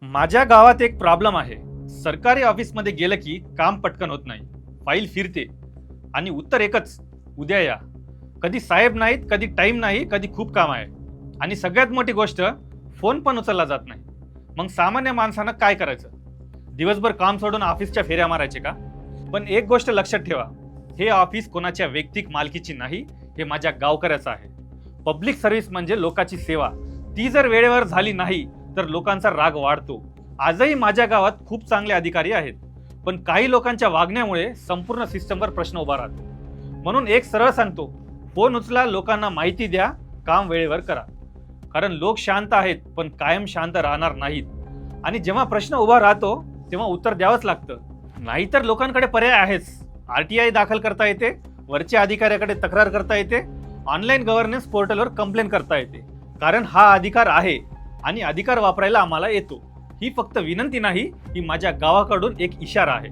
माझ्या गावात एक प्रॉब्लेम आहे. सरकारी ऑफिसमध्ये गेलं की काम पटकन होत नाही. फाईल फिरते आणि उत्तर एकच, उद्या या. कधी साहेब नाहीत, कधी टाइम नाही, कधी खूप काम आहे. आणि सगळ्यात मोठी गोष्ट, फोन पण उचलला जात नाही. मग सामान्य माणसानं काय करायचं? दिवसभर काम सोडून ऑफिसच्या फेऱ्या मारायचे का? पण एक गोष्ट लक्षात ठेवा, हे ऑफिस कोणाच्या वैयक्तिक मालकीची नाही, हे माझ्या गावकऱ्याचं आहे. पब्लिक सर्व्हिस म्हणजे लोकांची सेवा. ती जर वेळेवर झाली नाही तर लोकांचा राग वाढतो. आजही माझ्या गावात खूप चांगले अधिकारी आहेत, पण काही लोकांच्या वागण्यामुळे संपूर्ण सिस्टमवर प्रश्न उभा राहतो. म्हणून एक सरळ सांगतो, फोन उचला, लोकांना माहिती द्या, काम वेळेवर करा. कारण लोक शांत आहेत पण कायम शांत राहणार नाहीत. आणि जेव्हा प्रश्न उभा राहतो तेव्हा उत्तर द्यावंच लागतं. नाहीतर लोकांकडे पर्याय आहेच. RTI दाखल करता येते, वरच्या अधिकाऱ्याकडे तक्रार करता येते, ऑनलाईन गव्हर्नन्स पोर्टलवर कंप्लेंट करता येते. कारण हा अधिकार आहे आणि अधिकार वापरायला आम्हाला येतो. ही फक्त विनंती नाही, ही माझ्या गावाकडून एक इशारा आहे.